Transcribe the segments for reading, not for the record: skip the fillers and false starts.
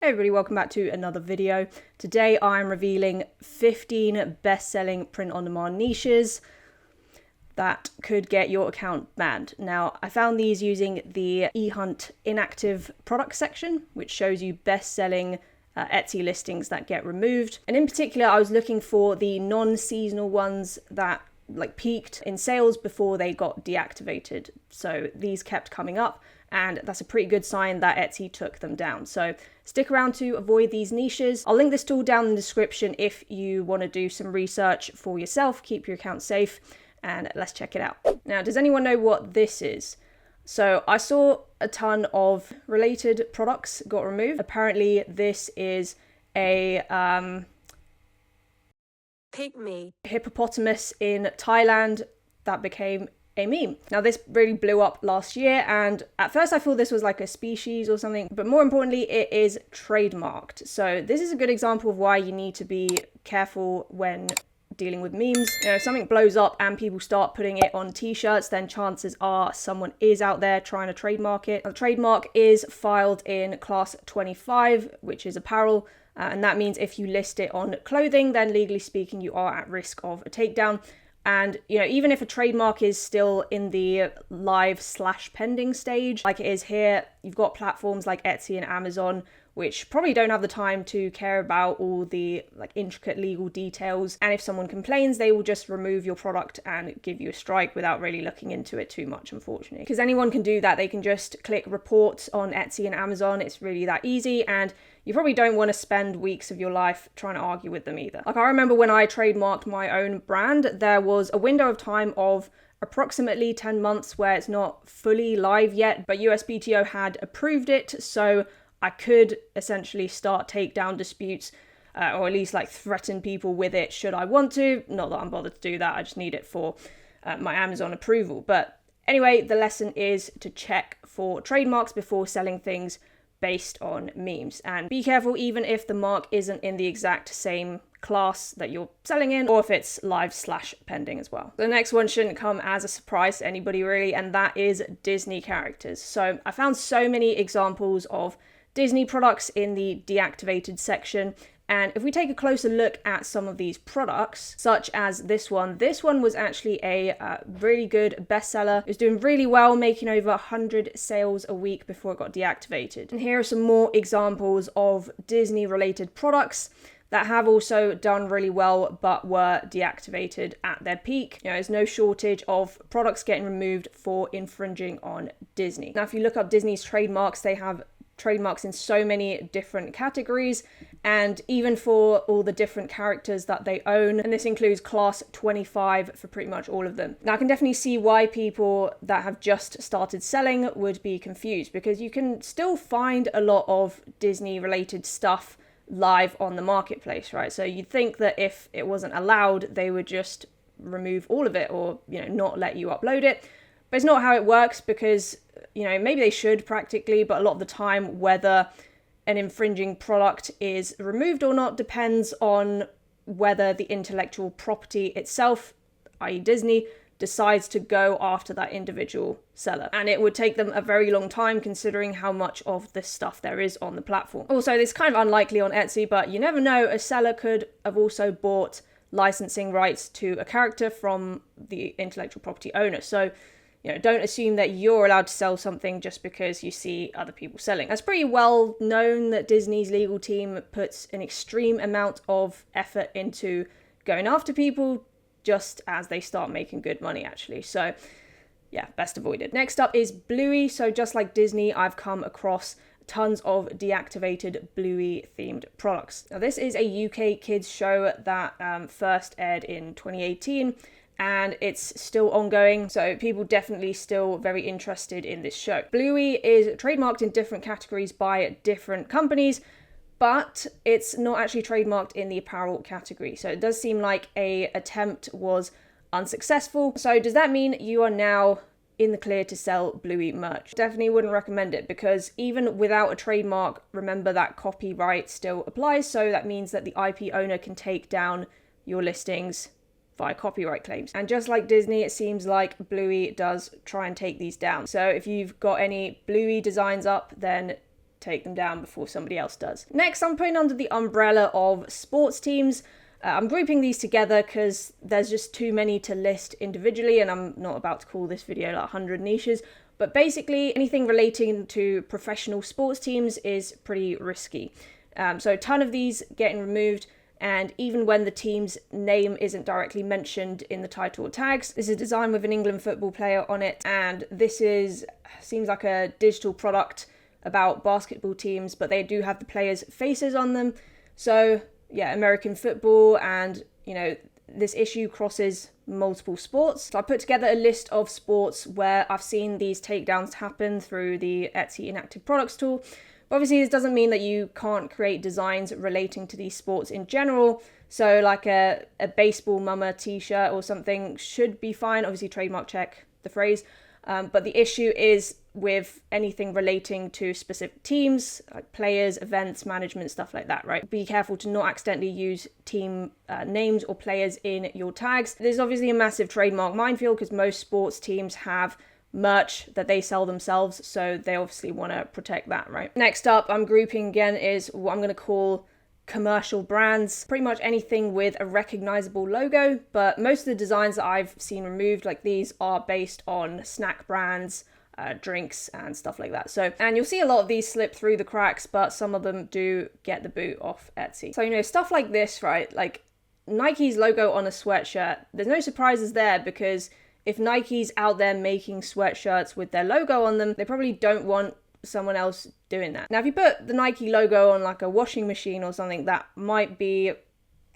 Hey everybody, welcome back to another video. Today I'm revealing 15 best-selling print-on-demand niches that could get your account banned. Now, I found these using the eHunt inactive product section, which shows you best-selling Etsy listings that get removed. And in particular, I was looking for the non-seasonal ones that peaked in sales before they got deactivated. So these kept coming up, and that's a pretty good sign that Etsy took them down. So stick around to avoid these niches. I'll link this tool down in the description if you want to do some research for yourself, keep your account safe, and let's check it out. Now, does anyone know what this is? So I saw a ton of related products got removed. Apparently this is a pygmy hippopotamus in Thailand that became a meme. Now this really blew up last year, and at first I thought this was like a species or something, but more importantly it is trademarked. So this is a good example of why you need to be careful when dealing with memes. You know, if something blows up and people start putting it on t-shirts, then chances are someone is out there trying to trademark it. The trademark is filed in class 25, which is apparel. And that means if you list it on clothing, then legally speaking, you are at risk of a takedown. And, you know, even if a trademark is still in the live/pending stage, like it is here, you've got platforms like Etsy and Amazon, which probably don't have the time to care about all the intricate legal details. And if someone complains, they will just remove your product and give you a strike without really looking into it too much, unfortunately. Because anyone can do that. They can just click report on Etsy and Amazon. It's really that easy. And you probably don't want to spend weeks of your life trying to argue with them either. Like, I remember when I trademarked my own brand, there was a window of time of approximately 10 months where it's not fully live yet, but USPTO had approved it. So I could essentially start takedown disputes, or at least threaten people with it should I want to. Not that I'm bothered to do that, I just need it for my Amazon approval. But anyway, the lesson is to check for trademarks before selling things based on memes. And be careful even if the mark isn't in the exact same class that you're selling in, or if it's live/pending as well. The next one shouldn't come as a surprise to anybody really, and that is Disney characters. So I found so many examples of Disney products in the deactivated section. And if we take a closer look at some of these products, such as this one was actually a really good bestseller. It was doing really well, making over 100 sales a week before it got deactivated. And here are some more examples of Disney related products that have also done really well but were deactivated at their peak. You know, there's no shortage of products getting removed for infringing on Disney. Now, if you look up Disney's trademarks, they have trademarks in so many different categories, and even for all the different characters that they own, and this includes class 25 for pretty much all of them. Now I can definitely see why people that have just started selling would be confused, because you can still find a lot of Disney related stuff live on the marketplace, right? So you'd think that if it wasn't allowed, they would just remove all of it, or, you know, not let you upload it. But it's not how it works, because, you know, maybe they should practically, but a lot of the time whether an infringing product is removed or not depends on whether the intellectual property itself, i.e. Disney, decides to go after that individual seller. And it would take them a very long time considering how much of this stuff there is on the platform. Also, this is kind of unlikely on Etsy, but you never know, a seller could have also bought licensing rights to a character from the intellectual property owner. So, you know, don't assume that you're allowed to sell something just because you see other people selling. It's pretty well known that Disney's legal team puts an extreme amount of effort into going after people just as they start making good money, actually. So yeah, best avoided. Next up is Bluey. So just like Disney, I've come across tons of deactivated Bluey themed products. Now this is a UK kids show that first aired in 2018. And it's still ongoing, so people definitely still very interested in this show. Bluey is trademarked in different categories by different companies, but it's not actually trademarked in the apparel category. So it does seem like an attempt was unsuccessful. So does that mean you are now in the clear to sell Bluey merch? Definitely wouldn't recommend it, because even without a trademark, remember that copyright still applies. So that means that the IP owner can take down your listings via copyright claims. And just like Disney, it seems like Bluey does try and take these down. So if you've got any Bluey designs up, then take them down before somebody else does. Next, I'm putting under the umbrella of sports teams. I'm grouping these together because there's just too many to list individually, and I'm not about to call this video like 100 niches, but basically anything relating to professional sports teams is pretty risky. So a ton of these getting removed, and even when the team's name isn't directly mentioned in the title or tags. This is designed with an England football player on it, and this seems like a digital product about basketball teams, but they do have the players' faces on them. So yeah, American football, and this issue crosses multiple sports. So I put together a list of sports where I've seen these takedowns happen through the Etsy inactive products tool. But obviously, this doesn't mean that you can't create designs relating to these sports in general. So like a baseball mama t-shirt or something should be fine. Obviously, trademark check the phrase. But the issue is with anything relating to specific teams, like players, events, management, stuff like that, right? Be careful to not accidentally use team names or players in your tags. There's obviously a massive trademark minefield because most sports teams have merch that they sell themselves, so they obviously want to protect that, right? Next up, I'm grouping again is what I'm going to call commercial brands, pretty much anything with a recognizable logo, but most of the designs that I've seen removed like these are based on snack brands, drinks and stuff like that. So, and you'll see a lot of these slip through the cracks, but some of them do get the boot off Etsy. So, stuff like this, right? Like Nike's logo on a sweatshirt, there's no surprises there, because if Nike's out there making sweatshirts with their logo on them, they probably don't want someone else doing that. Now, if you put the Nike logo on like a washing machine or something, that might be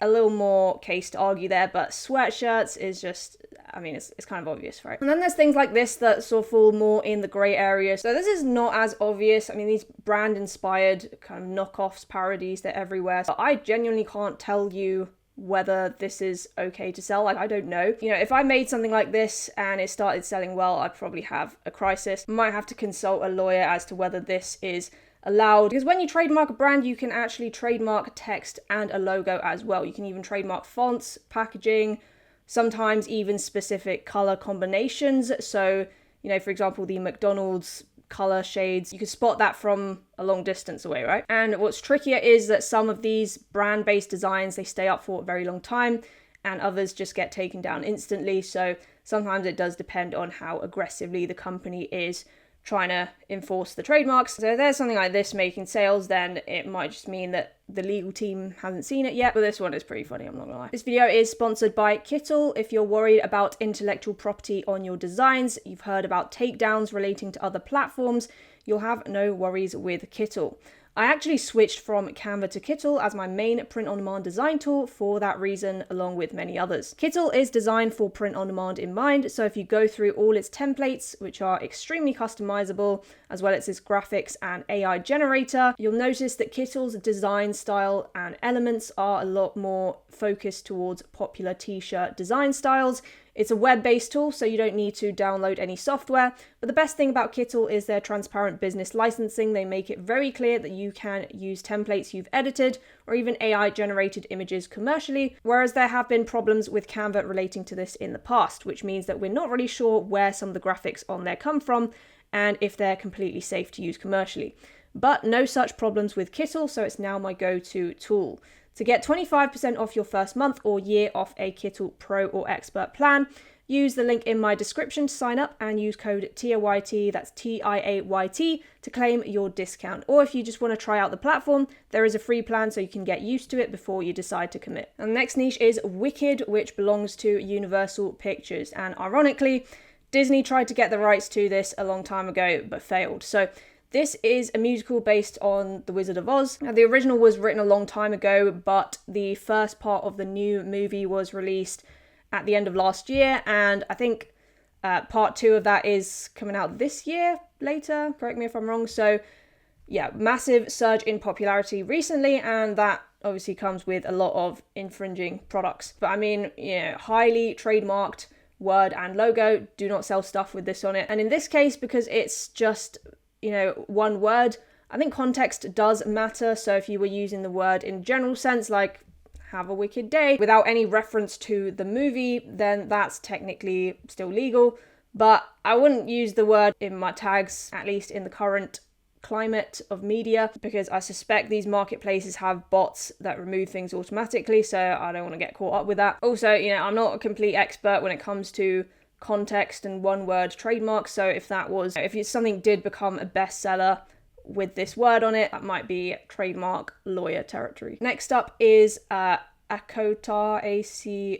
a little more case to argue there, but sweatshirts is just, it's kind of obvious, right? And then there's things like this that sort of fall more in the grey area. So this is not as obvious. These brand inspired kind of knockoffs, parodies, they're everywhere. So I genuinely can't tell you whether this is okay to sell. Like, I don't know. If I made something like this and it started selling well, I'd probably have a crisis. Might have to consult a lawyer as to whether this is allowed, because when you trademark a brand, you can actually trademark text and a logo as well. You can even trademark fonts, packaging, sometimes even specific color combinations. So, for example, the McDonald's color shades, you can spot that from a long distance away, right? And what's trickier is that some of these brand-based designs, they stay up for a very long time, and others just get taken down instantly. So sometimes it does depend on how aggressively the company is trying to enforce the trademarks. So if there's something like this making sales, then it might just mean that the legal team hasn't seen it yet. But this one is pretty funny, I'm not gonna lie. This video is sponsored by Kittl. If you're worried about intellectual property on your designs, you've heard about takedowns relating to other platforms, you'll have no worries with Kittl. I actually switched from Canva to Kittl as my main print-on-demand design tool for that reason, along with many others. Kittl is designed for print-on-demand in mind, so if you go through all its templates, which are extremely customizable, as well as its graphics and AI generator, you'll notice that Kittl's design style and elements are a lot more focused towards popular t-shirt design styles. It's a web-based tool, so you don't need to download any software. But the best thing about Kittl is their transparent business licensing. They make it very clear that you can use templates you've edited or even AI-generated images commercially, whereas there have been problems with Canva relating to this in the past, which means that we're not really sure where some of the graphics on there come from and if they're completely safe to use commercially. But no such problems with Kittl, so it's now my go-to tool. To get 25% off your first month or year off a Kittl Pro or Expert plan, use the link in my description to sign up and use code TIAYT, that's TIAYT, to claim your discount. Or if you just want to try out the platform, there is a free plan so you can get used to it before you decide to commit. And the next niche is Wicked, which belongs to Universal Pictures. And ironically, Disney tried to get the rights to this a long time ago, but failed. So this is a musical based on The Wizard of Oz. Now, the original was written a long time ago, but the first part of the new movie was released at the end of last year, and I think part 2 of that is coming out this year, later, correct me if I'm wrong. So yeah, massive surge in popularity recently, and that obviously comes with a lot of infringing products. But highly trademarked word and logo, do not sell stuff with this on it. And in this case, because it's just one word, I think context does matter. So if you were using the word in general sense, like have a wicked day, without any reference to the movie, then that's technically still legal. But I wouldn't use the word in my tags, at least in the current climate of media, because I suspect these marketplaces have bots that remove things automatically, so I don't want to get caught up with that. Also, I'm not a complete expert when it comes to context and one-word trademarks, so if something did become a bestseller with this word on it, that might be trademark lawyer territory. Next up is ACOTAR,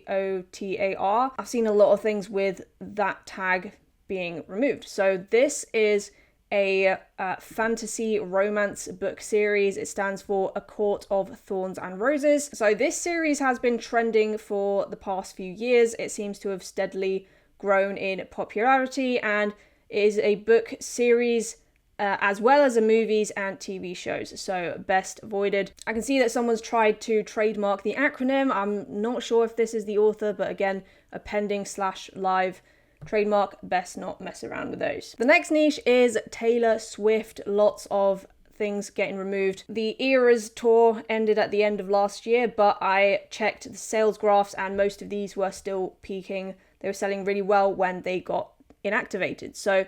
ACOTAR. I've seen a lot of things with that tag being removed. So this is a fantasy romance book series. It stands for A Court of Thorns and Roses. So this series has been trending for the past few years. It seems to have steadily grown in popularity and is a book series as well as a movies and TV shows, so best avoided. I can see that someone's tried to trademark the acronym. I'm not sure if this is the author, but again, a pending/live trademark, best not mess around with those. The next niche is Taylor Swift. Lots of things getting removed. The Eras tour ended at the end of last year, but I checked the sales graphs and most of these were still peaking. They were selling really well when they got inactivated. So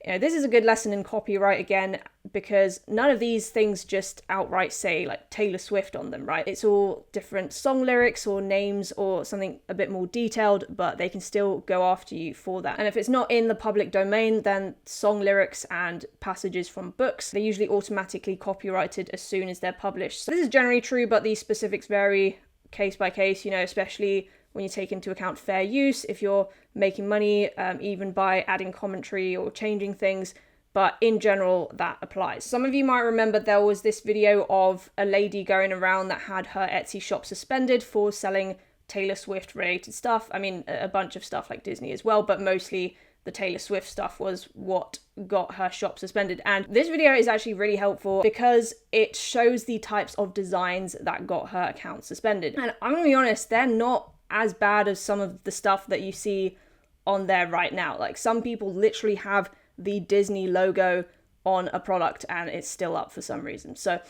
this is a good lesson in copyright again, because none of these things just outright say like Taylor Swift on them, right? It's all different song lyrics or names or something a bit more detailed, but they can still go after you for that. And if it's not in the public domain, then song lyrics and passages from books, they're usually automatically copyrighted as soon as they're published. So this is generally true, but these specifics vary case by case, especially when you take into account fair use, if you're making money, even by adding commentary or changing things. But in general, that applies. Some of you might remember there was this video of a lady going around that had her Etsy shop suspended for selling Taylor Swift related stuff. I mean, a bunch of stuff like Disney as well, but mostly the Taylor Swift stuff was what got her shop suspended. And this video is actually really helpful because it shows the types of designs that got her account suspended. And I'm gonna be honest, they're not as bad as some of the stuff that you see on there right now. Like, some people literally have the Disney logo on a product and it's still up for some reason. So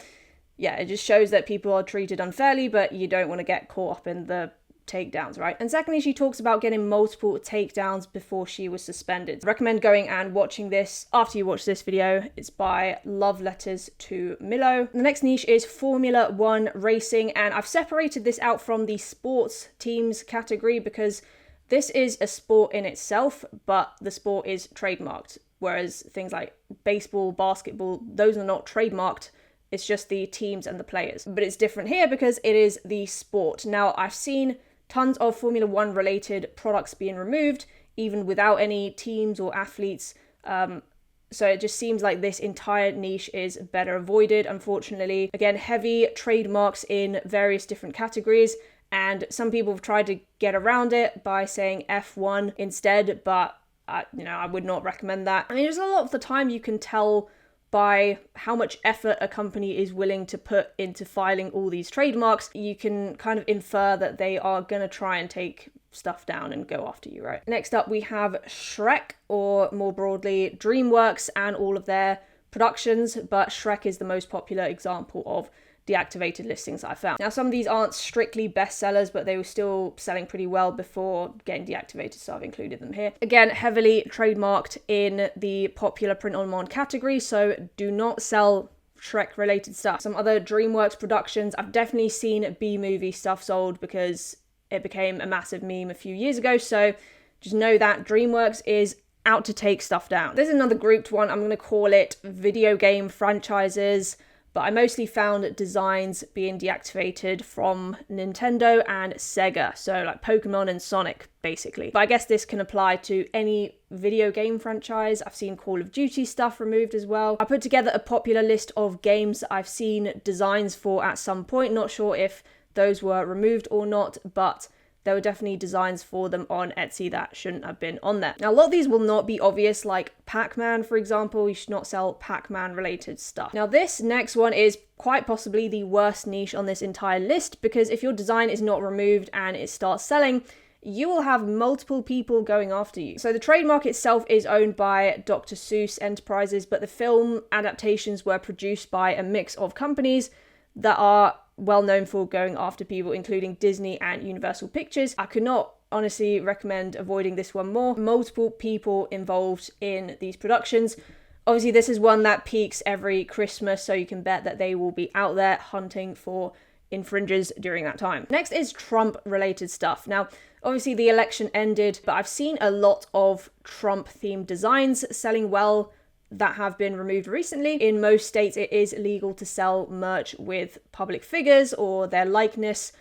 yeah, it just shows that people are treated unfairly, but you don't want to get caught up in the takedowns, right? And secondly, she talks about getting multiple takedowns before she was suspended. I recommend going and watching this after you watch this video. It's by Love Letters to Milo. The next niche is Formula One racing, and I've separated this out from the sports teams category because this is a sport in itself, but the sport is trademarked, whereas things like baseball, basketball, those are not trademarked. It's just the teams and the players. But it's different here because it is the sport. Now, I've seen tons of Formula One related products being removed, even without any teams or athletes. So it just seems like this entire niche is better avoided, unfortunately. Again, heavy trademarks in various different categories, and some people have tried to get around it by saying F1 instead, but I would not recommend that. I mean, just a lot of the time you can tell by how much effort a company is willing to put into filing all these trademarks. You can kind of infer that they are going to try and take stuff down and go after you, right? Next up, we have Shrek, or more broadly, DreamWorks and all of their productions, but Shrek is the most popular example of deactivated listings I found. Now, some of these aren't strictly bestsellers, but they were still selling pretty well before getting deactivated, so I've included them here. Again, heavily trademarked in the popular print-on-demand category, so do not sell Shrek-related stuff. Some other DreamWorks productions, I've definitely seen B-movie stuff sold because it became a massive meme a few years ago, so just know that DreamWorks is out to take stuff down. There's another grouped one, I'm going to call it video game franchises, but I mostly found designs being deactivated from Nintendo and Sega, so like Pokemon and Sonic, basically. But I guess this can apply to any video game franchise. I've seen Call of Duty stuff removed as well. I put together a popular list of games I've seen designs for at some point, not sure if those were removed or not, but there were definitely designs for them on Etsy that shouldn't have been on there. Now, a lot of these will not be obvious, like Pac-Man, for example. You should not sell Pac-Man related stuff. Now, this next one is quite possibly the worst niche on this entire list, because if your design is not removed and it starts selling, you will have multiple people going after you. So the trademark itself is owned by Dr. Seuss Enterprises, but the film adaptations were produced by a mix of companies that are well known for going after people, including Disney and Universal Pictures. I could not honestly recommend avoiding this one more. Multiple people involved in these productions. Obviously, this is one that peaks every Christmas, so you can bet that they will be out there hunting for infringers during that time. Next is Trump-related stuff. Now, obviously the election ended, but I've seen a lot of Trump-themed designs selling well that have been removed recently. In most states, it is illegal to sell merch with public figures or their likeness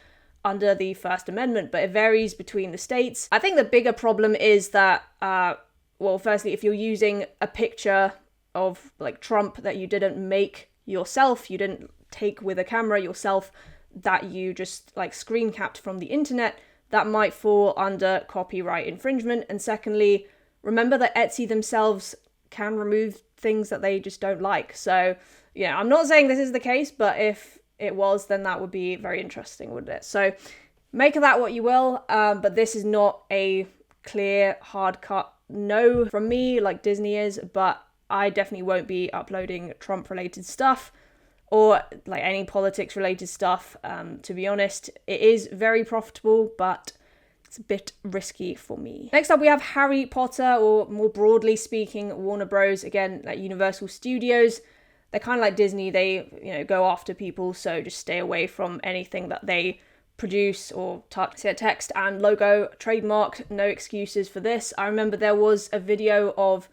under the First Amendment, but it varies between the states. I think the bigger problem is that, well, firstly, if you're using a picture of like Trump that you didn't make yourself, you didn't take with a camera yourself, that you just like screen capped from the internet, that might fall under copyright infringement. And secondly, remember that Etsy themselves can remove things that they just don't like. So yeah, I'm not saying this is the case, but if it was, then that would be very interesting, wouldn't it? So make of that what you will, but this is not a clear, hard cut no from me like Disney is, but I definitely won't be uploading Trump-related stuff or like any politics-related stuff. To be honest, it is very profitable, but it's a bit risky for me. Next up, we have Harry Potter, or more broadly speaking, Warner Bros. Again, like Universal Studios. They're kind of like Disney. They, go after people, so just stay away from anything that they produce or touch. So text and logo, trademark, no excuses for this. I remember there was a video of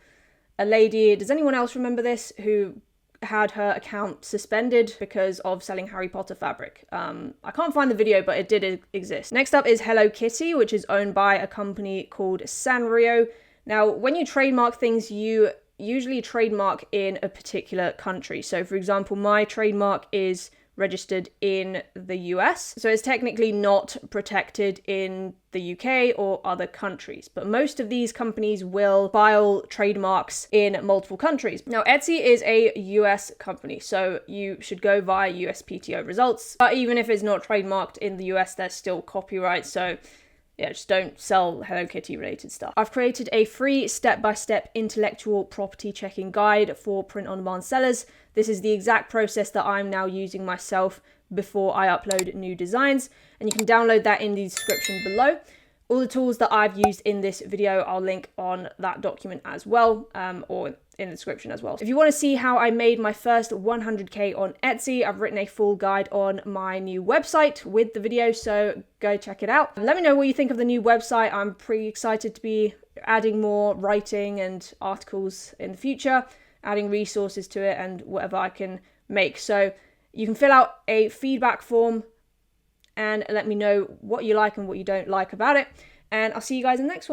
a lady, does anyone else remember this, who had her account suspended because of selling Harry Potter fabric. I can't find the video, but it did exist. Next up is Hello Kitty, which is owned by a company called Sanrio. Now, when you trademark things, you usually trademark in a particular country. So for example, my trademark is registered in the US, so it's technically not protected in the UK or other countries, but most of these companies will file trademarks in multiple countries. Now, Etsy is a US company, so you should go via USPTO results, but even if it's not trademarked in the US, there's still copyright, so yeah, just don't sell Hello Kitty related stuff. I've created a free step-by-step intellectual property checking guide for print-on-demand sellers. This is the exact process that I'm now using myself before I upload new designs, and you can download that in the description below. All the tools that I've used in this video, I'll link on that document as well, or in the description as well. If you want to see how I made my first 100K on Etsy, I've written a full guide on my new website with the video, so go check it out. Let me know what you think of the new website. I'm pretty excited to be adding more writing and articles in the future, adding resources to it and whatever I can make. So you can fill out a feedback form and let me know what you like and what you don't like about it. And I'll see you guys in the next one.